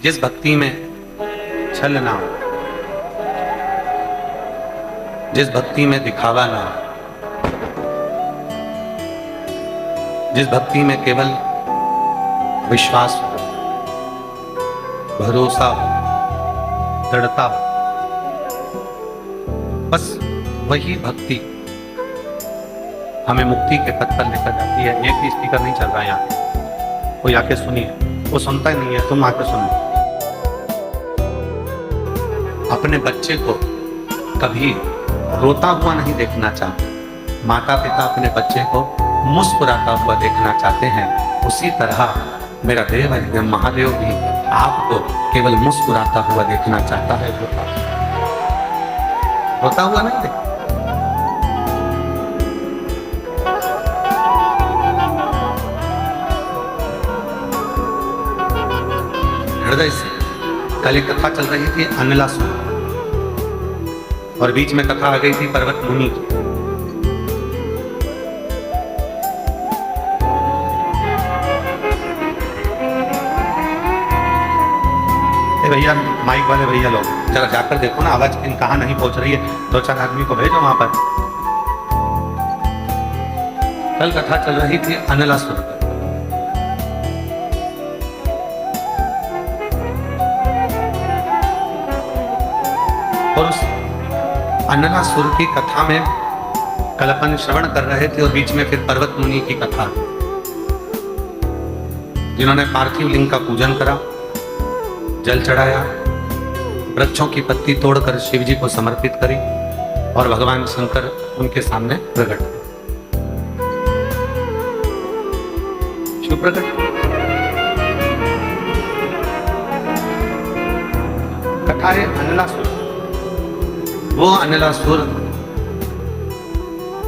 जिस भक्ति में छल ना हो, जिस भक्ति में दिखावा ना हो, जिस भक्ति में केवल विश्वास हो, भरोसा हो, दृढ़ता हो, बस वही भक्ति हमें मुक्ति के पथ पर लेकर जाती है। एक भी स्पीकर नहीं चल रहा है यहाँ, कोई आके सुनिए, वो सुनता ही नहीं है, तुम आके सुनो। अपने बच्चे को कभी रोता हुआ नहीं देखना चाहते। माता पिता अपने बच्चे को मुस्कुराता हुआ देखना चाहते हैं। उसी तरह मेरा देव है महादेव भी आपको केवल मुस्कुराता हुआ देखना चाहता है, रोता हुआ नहीं देखता। हृदय से कल एक कथा चल रही थी अनलासुर, और बीच में कथा आ गई थी पर्वत मुनि की। भैया माइक वाले भैया लोग जरा जाकर देखो ना, आवाज कहाँ नहीं पहुंच रही है, 2-4 आदमी को भेजो वहां पर। कल कथा चल रही थी अनलासुर। और उस अनलासुर की कथा में कल अपन श्रवण कर रहे थे, और बीच में फिर पर्वत मुनि की कथा, जिन्होंने पार्थिव लिंग का पूजन करा, जल चढ़ाया, वृक्षों की पत्ती तोड़कर शिव जी को समर्पित करी, और भगवान शंकर उनके सामने प्रकट हुए। शिव प्रकट कथा है अनलासुर। वो अनलासुर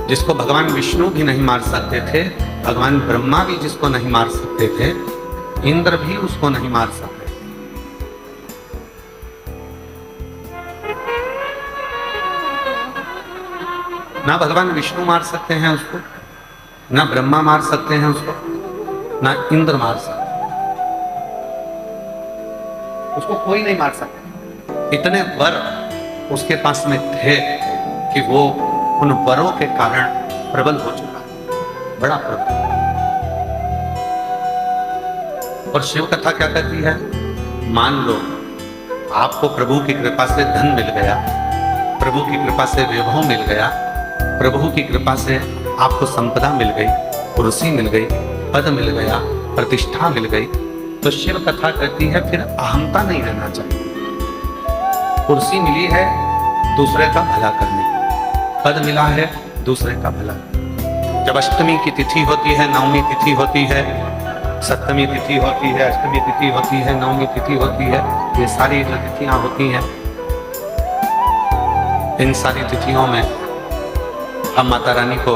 जिसको भगवान विष्णु भी नहीं मार सकते थे, भगवान ब्रह्मा भी जिसको नहीं मार सकते थे, इंद्र भी उसको नहीं मार सकते। ना भगवान विष्णु मार सकते हैं उसको, ना ब्रह्मा मार सकते हैं उसको, ना इंद्र मार सकते, उसको कोई नहीं मार सकता। इतने वर उसके पास में थे कि वो उन वरों के कारण प्रबल हो चुका, बड़ा प्रबल। और शिव कथा क्या कहती है? मान लो आपको प्रभु की कृपा से धन मिल गया, प्रभु की कृपा से वैभव मिल गया, प्रभु की कृपा से आपको संपदा मिल गई, कुर्सी मिल गई, पद मिल गया, प्रतिष्ठा मिल गई, तो शिव कथा कहती है फिर अहंता नहीं रहना चाहिए। कुर्सी मिली है दूसरे का भला करने, पद मिला है दूसरे का भला। जब अष्टमी की तिथि होती है, नवमी तिथि होती है, सप्तमी तिथि होती है, अष्टमी तिथि होती है, नवमी तिथि होती है, ये सारी जो तिथियां होती हैं, इन सारी तिथियों में हम माता रानी को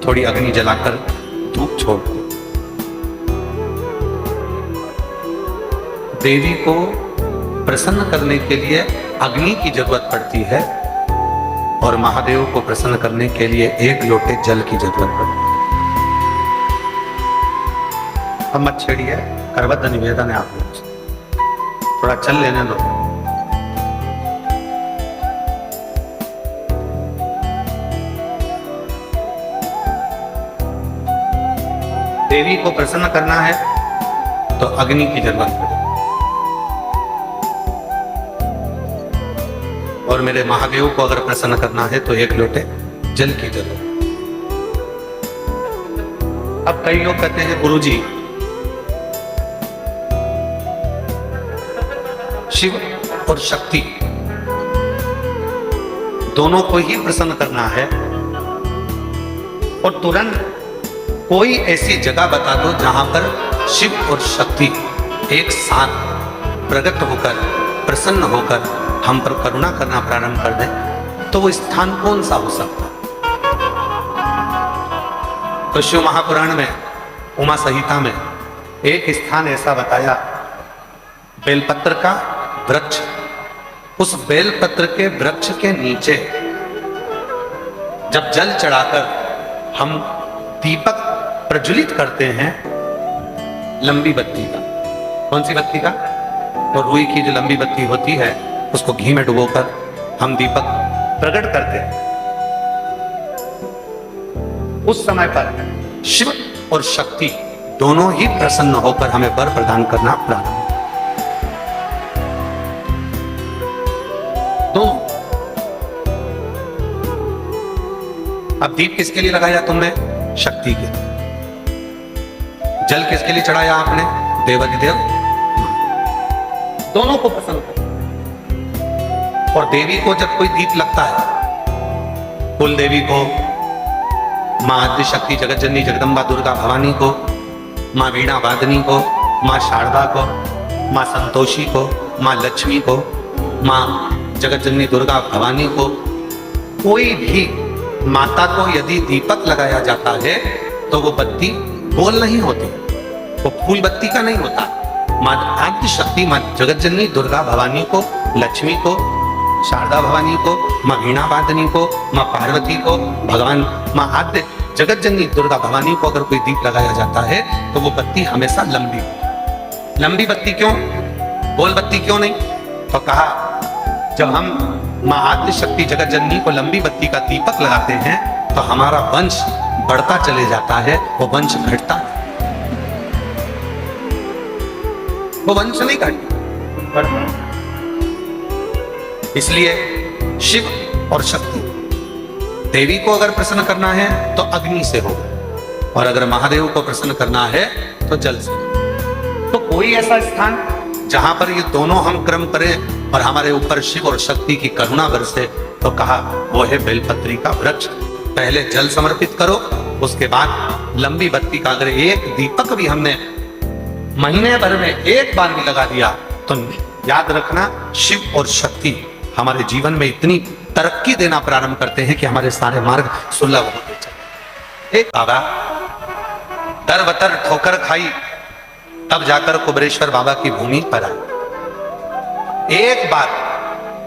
थोड़ी अग्नि जलाकर धूप छोड़ते। देवी को प्रसन्न करने के लिए अग्नि की जरूरत पड़ती है, और महादेव को प्रसन्न करने के लिए 1 लोटे जल की जरूरत पड़ती है। अब मत छेड़िए, करवत निवेदन है आप लोगों से, थोड़ा चल लेने दो। देवी को प्रसन्न करना है तो अग्नि की जरूरत पड़ेगी, और मेरे महादेव को अगर प्रसन्न करना है तो 1 लोटे जल की जरूरत। अब कई लोग कहते हैं गुरुजी शिव और शक्ति दोनों को ही प्रसन्न करना है, और तुरंत कोई ऐसी जगह बता दो जहां पर शिव और शक्ति एक साथ प्रकट होकर प्रसन्न होकर हम पर करुणा करना प्रारंभ कर दें, तो वो स्थान कौन सा हो सकता? तो शिव महापुराण में उमा संहिता में एक स्थान ऐसा बताया, बेलपत्र का वृक्ष। उस बेलपत्र के वृक्ष के नीचे जब जल चढ़ाकर हम दीपक प्रज्वलित करते हैं, लंबी बत्ती का, कौन सी बत्ती का? तो रुई की जो लंबी बत्ती होती है उसको घी में डुबोकर हम दीपक प्रकट करते हैं। उस समय पर शिव और शक्ति दोनों ही प्रसन्न होकर हमें वर प्रदान करना प्रारंभ। तो अब दीप किसके लिए लगाया तुमने? शक्ति के। जल किसके लिए चढ़ाया आपने? देवाधिदेव दोनों को पसंद कर। और देवी को जब कोई दीप लगता है, कुल देवी को, मां आद्य शक्ति जगत जननी जगदम्बा दुर्गा भवानी को, मां वीणा वादनी को, मां शारदा को, मां संतोषी को, मां लक्ष्मी को, मां जगत जननी दुर्गा भवानी को, कोई भी माता को यदि दीपक लगाया जाता है तो वो बत्ती गोल नहीं होती, वो फूल बत्ती का नहीं होता। मां आद्य शक्ति, मां जगत जननी दुर्गा भवानी को, लक्ष्मी को, शारदा भवानी को, मां वीणा वादनी को, मां पार्वती को, भगवान मां आद्य जगत जननी दुर्गा भवानी को अगर कोई दीप लगाया जाता है तो वो बत्ती हमेशा लंबी। लंबी बत्ती क्यों? गोल बत्ती क्यों नहीं? तो कहा जब हम मां आद्य शक्ति जगत जननी को लंबी बत्ती का दीपक लगाते हैं तो हमारा वंश बढ़ता चले जाता है, वो वंश घटता है। वो वंश नहीं घटता। इसलिए शिव और शक्ति, देवी को अगर प्रसन्न करना है तो अग्नि से हो, और अगर महादेव को प्रसन्न करना है तो जल से। तो कोई ऐसा स्थान जहां पर ये दोनों हम क्रम करें और हमारे ऊपर शिव और शक्ति की करुणा बरसे, तो कहा वो है बेलपत्री का वृक्ष। पहले जल समर्पित करो, उसके बाद लंबी बत्ती का अगर एक दीपक भी हमने महीने भर में एक बार भी लगा दिया तो याद रखना शिव और शक्ति हमारे जीवन में इतनी तरक्की देना प्रारंभ करते हैं कि हमारे सारे मार्ग सुलभ होते चले। एक बाबा दर बतर ठोकर खाई, तब जाकर कुबरेश्वर बाबा की भूमि पर आए। एक बार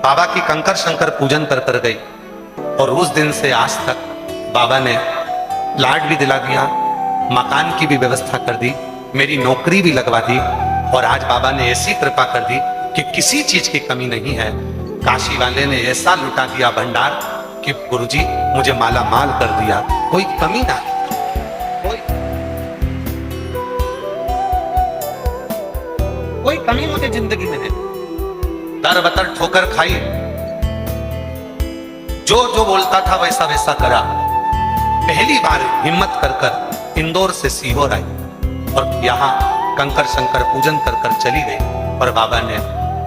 बाबा की कंकर शंकर पूजन कर गई, और उस दिन से आज तक बाबा ने प्लाट भी दिला दिया, मकान की भी व्यवस्था कर दी, मेरी नौकरी भी लगवा दी, और आज बाबा ने ऐसी कृपा कर दी कि किसी चीज की कमी नहीं है। काशी वाले ने ऐसा लुटा दिया भंडार कि गुरुजी मुझे माला माल कर दिया, कोई कमी ना, कोई कमी मुझे जिंदगी में नहीं। दर बतर ठोकर खाई, जो जो बोलता था वैसा वैसा करा। पहली बार हिम्मत कर इंदौर से सीहोर आई और यहाँ कंकर शंकर पूजन कर चली गई, और बाबा ने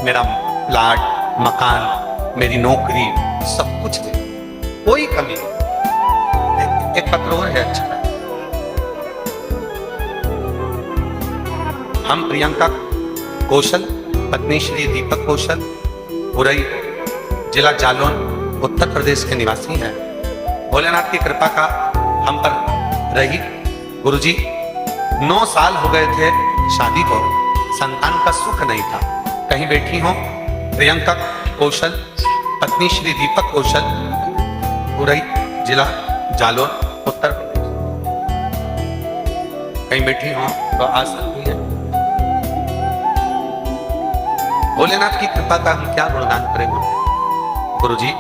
मेरा प्लाट, मकान, मेरी नौकरी सब कुछ दे, कोई कमी नहीं। एक पत्र और है अच्छा, हम प्रियंका कौशल, पत्नी श्री दीपक कौशल, उरई जिला जालौन उत्तर प्रदेश के निवासी हैं। भोलेनाथ की कृपा का हम पर रही। गुरुजी 9 साल हो गए थे शादी को, संतान का सुख नहीं था। कहीं बैठी हो प्रियंका कौशल, पत्नी श्री दीपक कौशल, उरई जिला जालौन उत्तर प्रदेश, कहीं बैठी हो तो आ सकती है। भोलेनाथ की कृपा का हम क्या गुणगान करेंगे। गुरुजी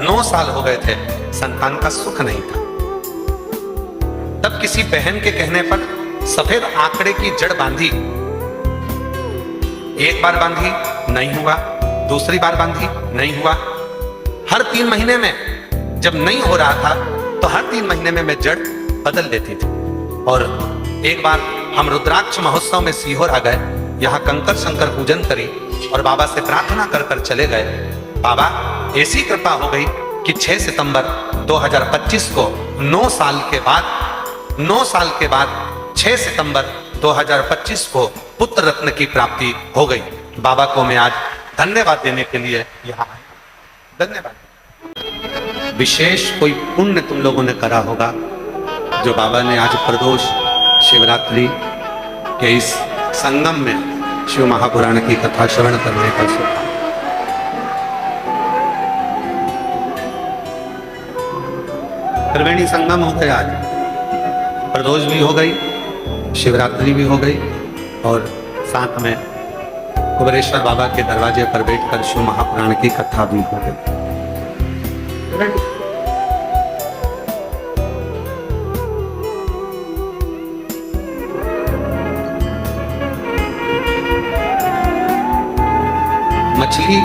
9 साल हो गए थे, संतान का सुख नहीं था। तब किसी बहन के कहने पर सफेद आंकड़े की जड़ बांधी, एक बार बांधी नहीं हुआ, दूसरी बार बांधी नहीं हुआ। हर 3 महीने में जब नहीं हो रहा था तो हर 3 महीने में मैं जड़ बदल देती थी। और एक बार हम रुद्राक्ष महोत्सव में सीहोर आ गए, यहाँ कंकर शंकर पूजन करी और बाबा से प्रार्थना कर चले गए। बाबा ऐसी कृपा हो गई कि 6 सितंबर 2025 को 9 साल के बाद 6 सितंबर 2025 को पुत्र रत्न की प्राप्ति हो गई। बाबा को मैं आज धन्यवाद देने के लिए यहाँ आया। धन्यवाद। विशेष कोई पुण्य तुम लोगों ने करा होगा जो बाबा ने आज प्रदोष शिवरात्रि के इस संगम में शिव महापुराण की कथा श्रवण करने का सोचा। त्रिवेणी संगम हो गया, आज प्रदोष भी हो गई, शिवरात्रि भी हो गई और साथ में कुबेरेश्वर बाबा के दरवाजे पर बैठकर शिव महापुराण की कथा भी हो गई। मछली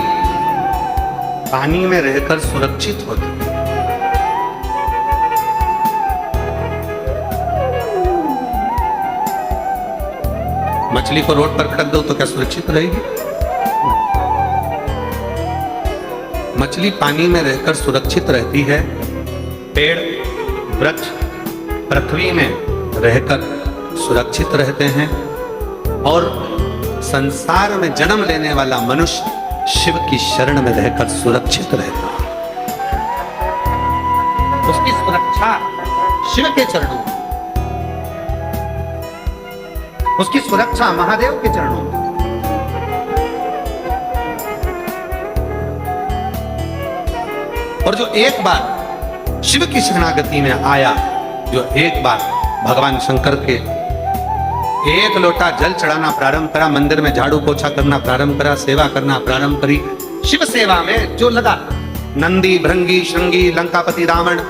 पानी में रहकर सुरक्षित होती है। मछली को रोड पर रख दो तो क्या सुरक्षित रहेगी? मछली पानी में रहकर सुरक्षित रहती है। पेड़ वृक्ष पृथ्वी में रहकर सुरक्षित रहते हैं और संसार में जन्म लेने वाला मनुष्य शिव की शरण में रहकर सुरक्षित रहता है। उसकी सुरक्षा शिव के चरणों में, उसकी सुरक्षा महादेव के चरणों में। और जो एक बार शिव की शरणागति में आया, जो एक बार भगवान शंकर के एक लोटा जल चढ़ाना प्रारंभ करा, मंदिर में झाड़ू पोछा करना प्रारंभ करा, सेवा करना प्रारंभ करी, शिव सेवा में जो लगा, नंदी भृंगी शृंगी लंकापति रावण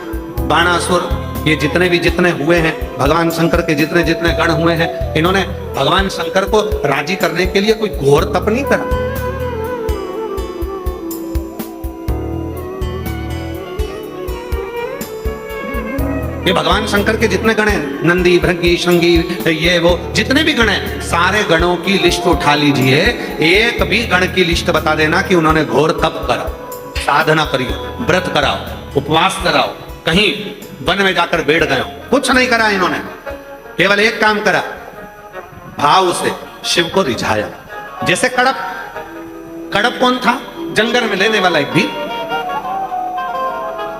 बाणासुर, ये जितने हुए हैं, भगवान शंकर के जितने गण हुए हैं, इन्होंने भगवान शंकर को राजी करने के लिए कोई घोर तप नहीं करा। ये भगवान शंकर के जितने गण हैं, नंदी भृंगी शृंगी ये वो जितने भी गण हैं, सारे गणों की लिस्ट उठा लीजिए, एक भी गण की लिस्ट बता देना कि उन्होंने घोर तप करा, साधना करी, व्रत कराओ, उपवास कराओ, कहीं वन में जाकर बैठ गए हो, कुछ नहीं करा इन्होंने। केवल एक काम करा, भाव से शिव को रिझाया। जैसे कड़प कौन था? जंगल में लेने वाला एक भी।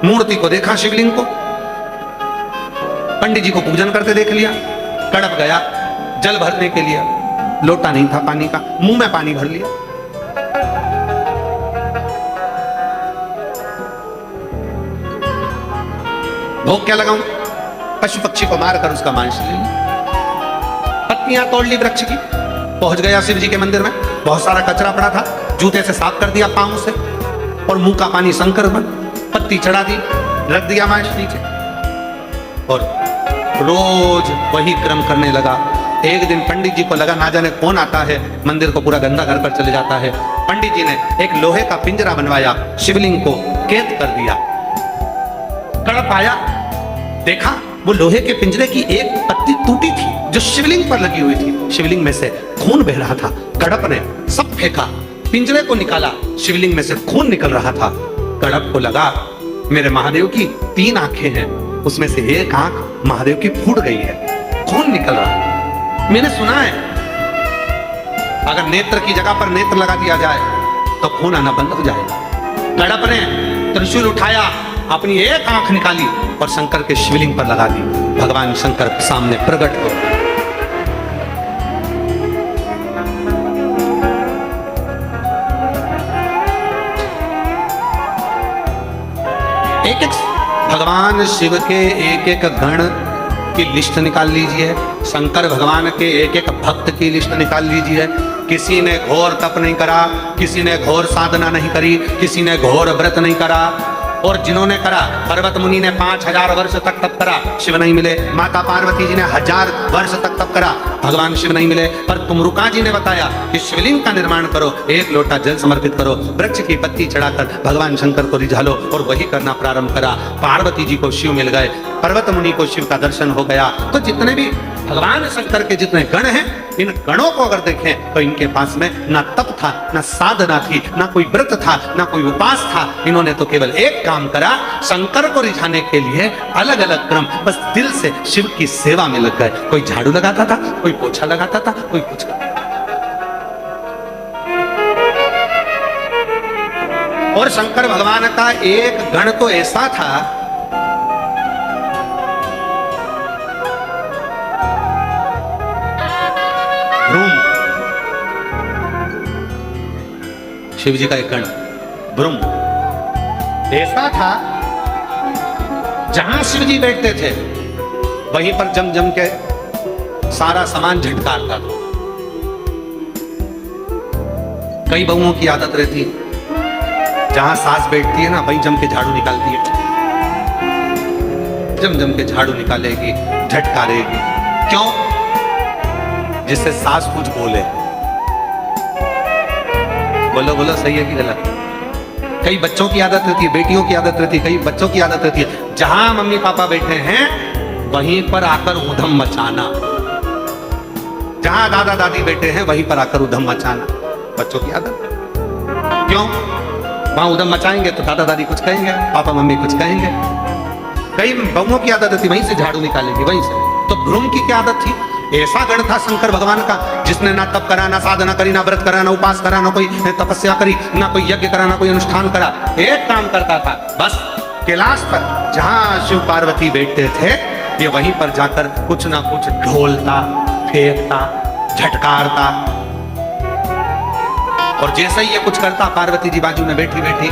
मूर्ति को देखा, शिवलिंग को, पंडित जी को पूजन करते देख लिया, कड़प गया जल भरने के लिए, लोटा नहीं था पानी का, मुंह में पानी भर लिया। भोग क्या लगाऊं? पशु पक्षी को मारकर उसका मांस ले लिया। पत्तियां तोड़ ली वृक्ष की, पहुंच गया शिव जी के मंदिर में, बहुत सारा कचरा पड़ा था, जूते से साफ कर दिया पांव से, और मुंह का पानी शंकर बन, पत्ती चढ़ा दी, रख दिया मांस नीचे, और रोज वही क्रम करने लगा। एक दिन पंडित जी को लगा ना जाने कौन आता है, मंदिर को पूरा गंदा कर चले जाता है। पंडित जी ने एक लोहे का पिंजरा बनवाया, शिवलिंग को कैद कर दिया। कड़प आया, देखा वो लोहे के पिंजरे की एक पत्ती टूटी थी जो शिवलिंग पर लगी हुई थी, शिवलिंग में से खून बह रहा था। कड़प ने सब फेंका, पिंजरे को निकाला, शिवलिंग में से खून निकल रहा था। कड़प को लगा मेरे महादेव की 3 आंखें हैं, उसमें से एक आंख महादेव की फूट गई है, खून निकल रहा है। मैंने सुना है अगर नेत्र की जगह पर नेत्र लगा दिया जाए तो खून आना बंद हो जाएगा। कड़प ने त्रिशूल उठाया, अपनी एक आंख निकाली और शंकर के शिवलिंग पर लगा दी। भगवान शंकर सामने प्रकट हो। एक भगवान शिव के एक गण की लिस्ट निकाल लीजिए, शंकर भगवान के एक भक्त की लिस्ट निकाल लीजिए। किसी ने घोर तप नहीं करा, किसी ने घोर साधना नहीं करी, किसी ने घोर व्रत नहीं करा, और जिन्होंने करा, पर्वत मुनि ने 5000 वर्ष तक तप करा, शिव नहीं मिले। माता पार्वती जी ने 1000 वर्ष तक तप करा, भगवान शिव नहीं मिले। पर तुमरुका जी ने बताया कि शिवलिंग का निर्माण करो, एक लोटा जल समर्पित करो, वृक्ष की पत्ती चढ़ाकर भगवान शंकर को रिझा लो, और वही करना प्रारंभ करा। पार्वती जी को शिव मिल गए, पर्वत मुनि को शिव का दर्शन हो गया। तो जितने भी भगवान शंकर के जितने गण हैं, इन गणों को अगर देखें तो इनके पास में ना तप था, ना साधना थी, ना कोई व्रत था, ना कोई उपास था। इन्होंने तो केवल एक काम करा, शंकर को रिझाने के लिए अलग अलग क्रम, बस दिल से शिव की सेवा में लग गए। कोई झाड़ू लगाता था, कोई पोछा लगाता था, कोई कुछ करता था। और शंकर भगवान का एक गण तो ऐसा था, शिव जी का एक गण ब्रह्म ऐसा था, जहां शिव जी बैठते थे वहीं पर जम जम के सारा सामान झटकारता था। कई बहुओं की आदत रहती है, जहां सास बैठती है ना वहीं जम के झाड़ू निकालती है, जम के झाड़ू निकालेगी, झटकारेगी। क्यों? जिससे सास कुछ बोले। बोलो बोलो, सही है कि गलत? कई बच्चों की आदत रहती है, बेटियों की आदत रहती है, कई बच्चों की आदत रहती है, जहां मम्मी पापा बैठे हैं वहीं पर आकर उधम मचाना। जहां दादा दादी बैठे हैं वहीं पर आकर उधम मचाना, बच्चों की आदत। क्यों? वहां उधम मचाएंगे तो दादा दादी कुछ कहेंगे, पापा मम्मी कुछ कहेंगे। कई बहुओं की आदत थी वहीं से झाड़ू निकालेंगे, वहीं से। तो भ्रूण की क्या आदत थी? ऐसा गण था शंकर भगवान का जिसने ना तप करा, ना साधना करी, ना व्रत करा, ना उपास करा, ना कोई तपस्या करी, ना कोई यज्ञ करा, ना कोई अनुष्ठान करा। एक काम करता था बस, कैलाश पर जहां शिव पार्वती बैठते थे ये वहीं पर जाकर कुछ ना कुछ ढोलता, फेंकता, झटकारता। और जैसे ही ये कुछ करता पार्वती जी बाजू में बैठी बैठी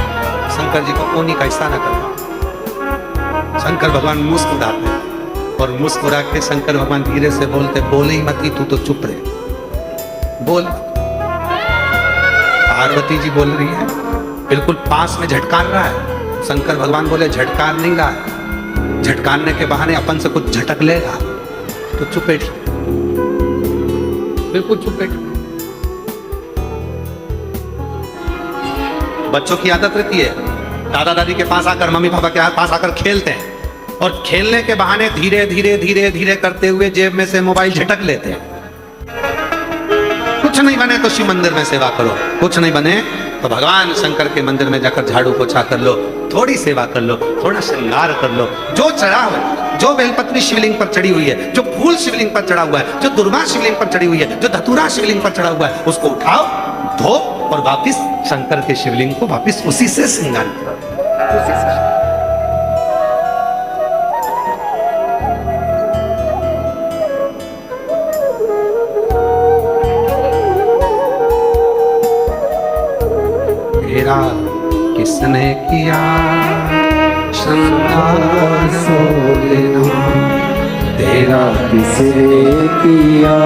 शंकर जी को कोनी का इशारा करता। शंकर भगवान मुस्कुराते और मुस्कुरा के शंकर भगवान धीरे से बोलते, बोले ही मती, तू तो चुप रहे, बोल। पार्वती जी बोल रही है, बिल्कुल पास में झटकार रहा है। शंकर भगवान बोले झटकार नहीं रहा है, झटकारने के बहाने अपन से कुछ झटक लेगा, तो चुप बैठ, बिल्कुल चुप बैठ। बच्चों की आदत रहती है दादा दादी के पास आकर, मम्मी पापा के पास आकर खेलते हैं और खेलने के बहाने धीरे धीरे धीरे धीरे करते हुए जेब में से मोबाइल झटक लेते हैं। कुछ नहीं बने तो शिव मंदिर में सेवा करो, कुछ नहीं बने तो भगवान शंकर के मंदिर में जाकर झाड़ू पोछा कर लो, थोड़ी सेवा कर लो, थोड़ा श्रृंगार कर लो। जो चढ़ा हुआ है, जो बेलपत्री शिवलिंग पर चढ़ी हुई है, जो फूल शिवलिंग पर चढ़ा हुआ है, जो दुर्वा शिवलिंग पर चढ़ी हुई है, जो धतूरा शिवलिंग पर चढ़ा हुआ है, उसको उठाओ, धो और वापिस शंकर के शिवलिंग को वापिस उसी से श्रृंगार करो, उसी से। तेरा किसने किया श्रृंगार सोलेना, तेरा किसने किया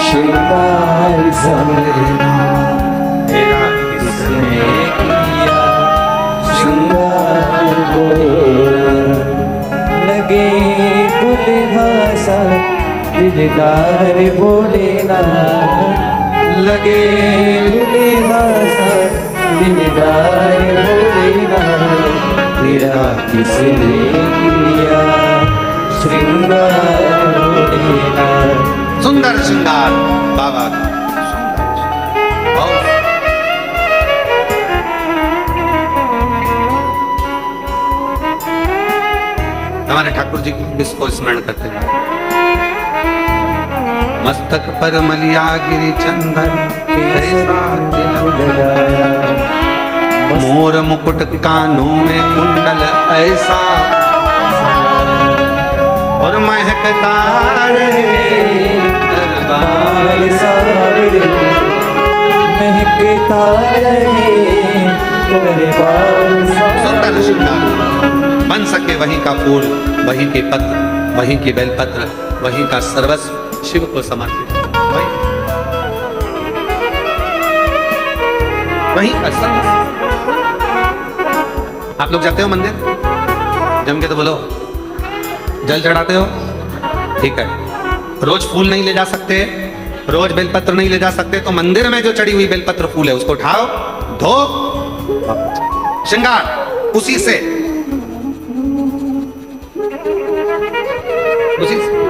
श्रृंगार सोलेना, तेरा किसने किया श्रृंगार बोलेना। लगे दुल्हा सा दिलदार बोलेना, लगे दुल्हा सा दिलदार बोलेना। तेरा किसने किया श्रृंगार बोलेना। सुंदर श्रृंगार बाबा, हमारे ठाकुर जी इसको स्मरण करते हैं। मस्तक पर मलिया गिरी चंदन, मोर मुकुट कानों में कुंडल ऐसा, और महकता रहे दरबार सावरे, महकता रहे दरबार सावरे। सुंदर श्रृंगार बन सके वहीं का फूल, वहीं के पत्र, वहीं की बेलपत्र, वहीं का सर्वस्व शिव को समर्पित, वहीं का सर्वस्व। आप लोग जाते हो मंदिर जम के? तो बोलो जल चढ़ाते हो, ठीक है। रोज फूल नहीं ले जा सकते, रोज बेलपत्र नहीं ले जा सकते, तो मंदिर में जो चढ़ी हुई बेलपत्र फूल है उसको उठाओ, धो, श्रृंगार उसी से, उसी से।